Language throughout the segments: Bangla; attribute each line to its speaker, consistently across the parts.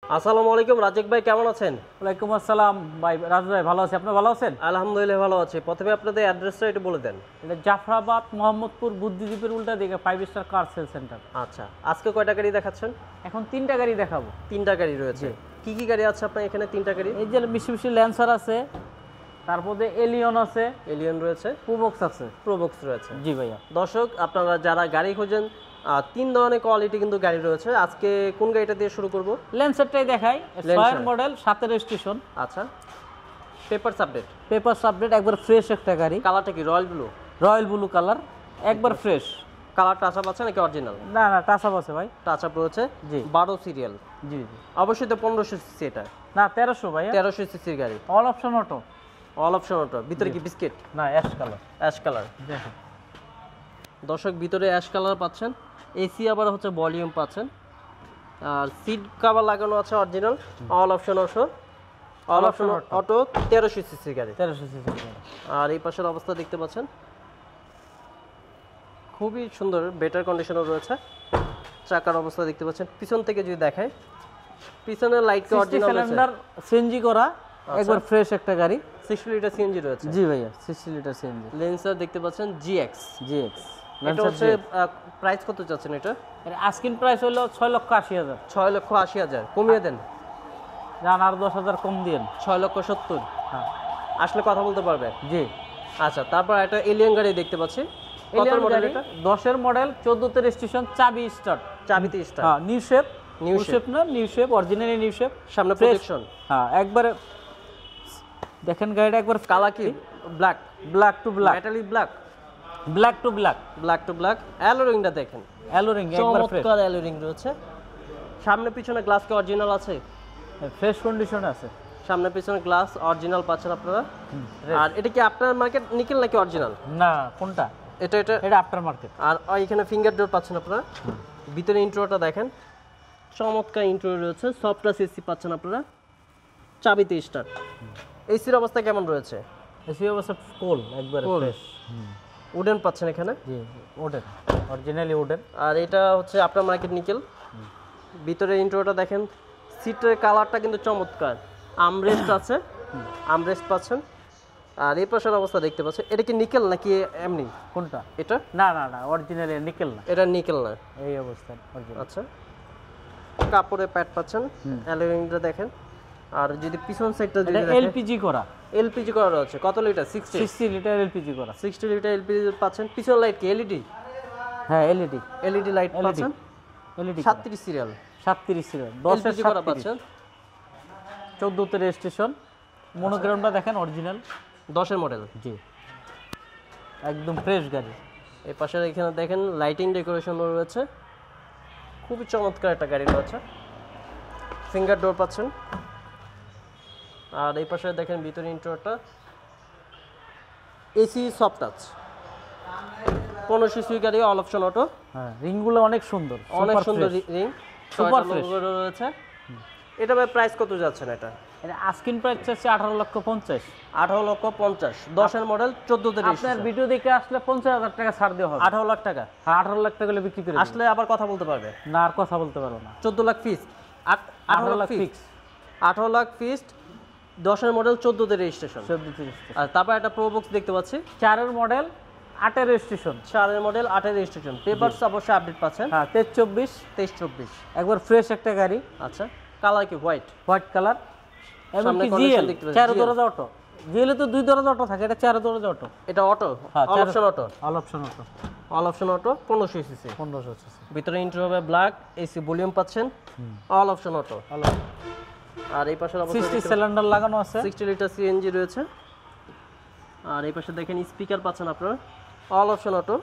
Speaker 1: আসসালামু আলাইকুম রাজেক ভাই, কেমন আছেন?
Speaker 2: ওয়ালাইকুম আসসালাম ভাই, রাজু ভাই ভালো আছি, আপনি ভালো আছেন?
Speaker 1: আলহামদুলিল্লাহ ভালো আছি। প্রথমে আপনাদের অ্যাড্রেসটা একটু বলে দেন।
Speaker 2: এটা জাফরাবাদ মোহাম্মদপুর বুদ্ধিদ্বীপের উল্টা দিকে 5 স্টার কার সেল সেন্টার।
Speaker 1: আচ্ছা, আজকে কয়টা গাড়ি দেখাচ্ছেন?
Speaker 2: এখন 3টা গাড়ি দেখাবো।
Speaker 1: 3টা গাড়ি রয়েছে। কি কি গাড়ি আছে আপনার এখানে? 3টা গাড়ি,
Speaker 2: এই যে মিশিমিশি ল্যান্সার আছে, তারপরে এলিয়ন আছে,
Speaker 1: এলিয়ন রয়েছে,
Speaker 2: প্রোবক্স আছে,
Speaker 1: প্রোবক্স রয়েছে।
Speaker 2: জি ভাইয়া।
Speaker 1: দর্শক, আপনারা যারা গাড়ি খোঁজেন, 3 ধরনের কোয়ালিটি কিন্তু গাড়ি রয়েছে। আজকে কোন গাড়িটা দিয়ে শুরু করব?
Speaker 2: ল্যান্সারটাই দেখাই, 6 মডেল, 7 রেজিস্ট্রেশন।
Speaker 1: আচ্ছা, পেপারস আপডেট
Speaker 2: একবার ফ্রেশ একটা গাড়ি।
Speaker 1: কালারটা কি royal blue?
Speaker 2: Royal blue colour, একবার ফ্রেশ।
Speaker 1: কালার টাচ আপ আছে নাকি অরিজিনাল?
Speaker 2: না না, টাচ আপ আছে ভাই।
Speaker 1: টাচ আপ রয়েছে।
Speaker 2: জি,
Speaker 1: 12 সিরিয়াল।
Speaker 2: জি জি,
Speaker 1: অবশ্যই তো 1500 সিসি। এটা
Speaker 2: না 1300 ভাই,
Speaker 1: 1300 সিসির গাড়ি।
Speaker 2: All option auto.
Speaker 1: All option auto. ভিতরে কি বিস্কিট?
Speaker 2: না, অ্যাশ কালার।
Speaker 1: অ্যাশ কালার
Speaker 2: দেখেন
Speaker 1: দর্শক, ভিতরে অ্যাশ কালার পাচ্ছেন। এসি আবার হচ্ছে ভলিউম পাচ্ছেন। আর সিট কভার লাগানো আছে original. All option auto 1300 CC গাড়ি।
Speaker 2: 1300 সিসি গাড়ি।
Speaker 1: আর এই পাশের অবস্থা দেখতে পাচ্ছেন, খুবই সুন্দর, বেটার কন্ডিশনও রয়েছে। চাকার অবস্থা দেখতে পাচ্ছেন। পিছন থেকে যদি দেখায়, পিছনের লাইটটা অরিজিনাল আছে।
Speaker 2: সিলিন্ডার সিএনজি করা, একবার ফ্রেশ একটা গাড়ি।
Speaker 1: 60 লিটার সিএনজি রয়েছে।
Speaker 2: জি ভাইয়া, 60 লিটার সিএনজি।
Speaker 1: লেন্সার দেখতে পাচ্ছেন জিএক্স। এটা হচ্ছে প্রাইস কত চাচ্ছেন এটা?
Speaker 2: এর আস্কিং প্রাইস হলো 6,80,000।
Speaker 1: 6,80,000 কমিয়ে দেন।
Speaker 2: জান আর 10,000 কম দিন।
Speaker 1: 6,70,000।
Speaker 2: হ্যাঁ,
Speaker 1: আসলে কথা বলতে পারবে?
Speaker 2: জি।
Speaker 1: আচ্ছা, তারপর একটা এলিয়ন গাড়ি দেখতে পাচ্ছি। কত মডেল এটা?
Speaker 2: 10 এর মডেল, 14 তে রেজিস্ট্রেশন, চাবি স্টার্ট।
Speaker 1: চাবিতে স্টার্ট।
Speaker 2: হ্যাঁ, নিউ শেপ না, new shape, originally new shape.
Speaker 1: সামনে প্রোটেকশন।
Speaker 2: হ্যাঁ, একবারে দেখেন গাড়িটা একবার।
Speaker 1: কালার কি?
Speaker 2: Black to black,
Speaker 1: metallic black.
Speaker 2: Black to black.
Speaker 1: অ্যালোরিংটা দেখেন,
Speaker 2: অ্যালোরিং একবার ফ্রেশ।
Speaker 1: চমৎকার অ্যালোরিং রয়েছে। সামনে পিছনে গ্লাস কি অরিজিনাল আছে?
Speaker 2: ফ্রেশ কন্ডিশন আছে।
Speaker 1: সামনে পিছনে গ্লাস অরিজিনাল পাচ্ছেন আপনারা। আর এটা কি আপনার মার্কেট নিকেল নাকি অরিজিনাল?
Speaker 2: না, কোনটা? এটা আফটার মার্কেট।
Speaker 1: আর এখানে ফিঙ্গার ডোর পাচ্ছেন আপনারা। ভিতরে ইন্ট্রোটা দেখেন, চমৎকার ইন্ট্রো রয়েছে। সফট টাচ এসি পাচ্ছেন আপনারা। চাবিতে স্টার্ট। এসির অবস্থা কেমন রয়েছে?
Speaker 2: এসি অবস্থা ফুল, একবার ফ্রেশ।
Speaker 1: উডেন পাচ্ছেন এখানে।
Speaker 2: জি, উডেন, অরিজিনালি উডেন।
Speaker 1: আর এটা হচ্ছে আপনার মার্কেট নিকেল। ভিতরে ইন্ট্রোটা দেখেন। সিটের কালারটা কিন্তু চমৎকার। আমরেস্ট আছে, আমরেস্ট পাচ্ছেন। আর এই পাশের অবস্থা দেখতে পাচ্ছেন। এটা কি নিকেল নাকি এমনি?
Speaker 2: কোনটা?
Speaker 1: এটা
Speaker 2: না না না, অরিজিনালি নিকেল না।
Speaker 1: এটা নিকেল না,
Speaker 2: এই অবস্থা অরিজিনাল।
Speaker 1: আচ্ছা, কাপড়ে প্যাড পাচ্ছেন। অ্যালুমিনিয়ামটা দেখেন। আর যদি পিছন সাইডটা যদি দেখেন, এলপিজি করা রয়েছে। কত লিটার?
Speaker 2: 60 লিটার এলপিজি করা।
Speaker 1: 60 লিটার এলপিজি পাচ্ছেন। পিছন লাইট কি এলইডি?
Speaker 2: হ্যাঁ, এলইডি
Speaker 1: লাইট পাচ্ছেন। 37 সিরিয়াল।
Speaker 2: 37 সিরিয়াল, 10 এর
Speaker 1: করা পাচ্ছেন।
Speaker 2: 14 তে রেজিস্ট্রেশন। মনোগ্রামটা দেখেন অরিজিনাল,
Speaker 1: 10 এর মডেল।
Speaker 2: জি, একদম ফ্রেশ গাড়ি।
Speaker 1: এই পাশে এখানে দেখেন লাইটিং ডেকোরেশন রয়েছে। খুবই চমৎকার একটা গাড়ি রয়েছে। ফিঙ্গার ডোর পাচ্ছেন। আর এই পাশে দেখেন ভিতরে ইন্ট্রোটা, এসি সফট টাচ, 15 সিসি গাড়ি, অল অপশন অটো।
Speaker 2: হ্যাঁ, রিংগুলো অনেক সুন্দর,
Speaker 1: রিং,
Speaker 2: সুপার ফ্রেশ
Speaker 1: রয়েছে। এটা ভাই প্রাইস কত যাচ্ছেন? এটা
Speaker 2: আস্কিং প্রাইস হচ্ছে 18,50,000।
Speaker 1: 18,50,000। 10 এর মডেল, 14 তে রেজিস্ট্রেশন।
Speaker 2: আপনার ভিডিও দেখে আসলে 50,000 টাকা ছাড় দেওয়া হবে।
Speaker 1: 18 লাখ টাকা?
Speaker 2: হ্যাঁ, 18 লাখ টাকা হলে বিক্রি করে
Speaker 1: আসলে আবার কথা বলতে পারবে
Speaker 2: না? আর কথা বলতে পারবো না।
Speaker 1: 14 lakh fix,
Speaker 2: 18 lakh fix.
Speaker 1: 18 lakh fixed, 10 এর মডেল, 14 তে রেজিস্ট্রেশন। আর তারপর একটা প্রোবক্স দেখতে পাচ্ছি।
Speaker 2: 4 এর মডেল, 8 এর রেজিস্ট্রেশন।
Speaker 1: 4 এর মডেল, 8 এর রেজিস্ট্রেশন। পেপারস অবশ্যই আপডেট পাচ্ছেন।
Speaker 2: হ্যাঁ, 23-24
Speaker 1: একবার
Speaker 2: ফ্রেশ একটা গাড়ি।
Speaker 1: আচ্ছা, কালার কি? White colour.
Speaker 2: এবং কি জিএল 4 দরজা অটো। জিএল এ তো 2 দরজা অটো থাকে, এটা 4 দরজা অটো।
Speaker 1: এটা auto, all option auto. All option auto, 1500 CC. ভিতরে ইন্ট্রো হবে ব্ল্যাক, এসি ভলিউম পাচ্ছেন। All option auto. আর এই পাশে
Speaker 2: 60 সিলিন্ডার লাগানো আছে,
Speaker 1: 60 লিটার সিএনজি রয়েছে। আর এই পাশে দেখেন স্পিকার পাচ্ছেন আপনারা। All option auto,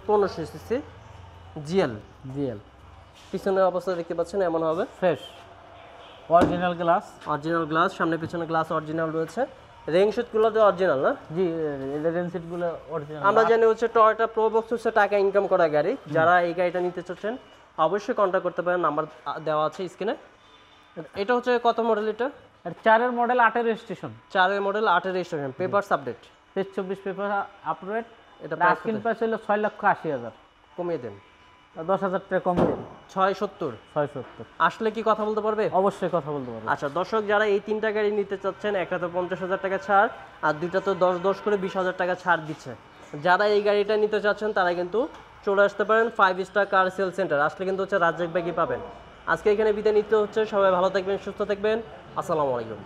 Speaker 1: 1500 CC, GL. পিছনের অবস্থা দেখতে পাচ্ছেন এমন হবে,
Speaker 2: ফ্রেশ, অরিজিনাল
Speaker 1: গ্লাস। সামনে পিছনে গ্লাস অরিজিনাল রয়েছে। রেইন শিটগুলো তো অরিজিনাল না?
Speaker 2: জি, রেইন শিটগুলো অরিজিনাল।
Speaker 1: আমরা জানি হচ্ছে টয়োটা প্রোবক্স হচ্ছে টাকা ইনকাম করা গাড়ি। যারা এই গাড়িটা নিতে চাচ্ছেন অবশ্যই কন্ট্যাক্ট করতে পারেন, নাম্বার দেওয়া আছে স্ক্রিনে। এটা হচ্ছে কত মডেল? এটা
Speaker 2: 4 এর মডেল, 8 এর রেজিস্ট্রেশন।
Speaker 1: 4 এর মডেল, 8 এর registration. Papers update,
Speaker 2: 23-24 paper update.
Speaker 1: এটা
Speaker 2: আস্কিং প্রাইস হলো 6,80,000।
Speaker 1: কমিয়ে দেন।
Speaker 2: 10,000 টাকা কম দেন।
Speaker 1: 670
Speaker 2: 670
Speaker 1: আসলে কি কথা বলতে পারবে?
Speaker 2: অবশ্যই কথা বলতে পারবো।
Speaker 1: আচ্ছা দর্শক, যারা এই 3টা গাড়ি নিতে চাচ্ছেন, একটাতে 50,000 টাকা ছাড় আর দুইটাতে 10 করে 20,000 টাকা ছাড় দিচ্ছে। যারা এই গাড়িটা নিতে চাচ্ছেন তারা কিন্তু চলে আসতে পারেন 5 স্টার কার সেল সেন্টার। আসলে কিন্তু হচ্ছে রাজ্জাক ভাইকে পাবেন। আজকে এখানে বিদায় নিতে হচ্ছে। সবাই ভালো থাকবেন, সুস্থ থাকবেন। আসসালামু আলাইকুম।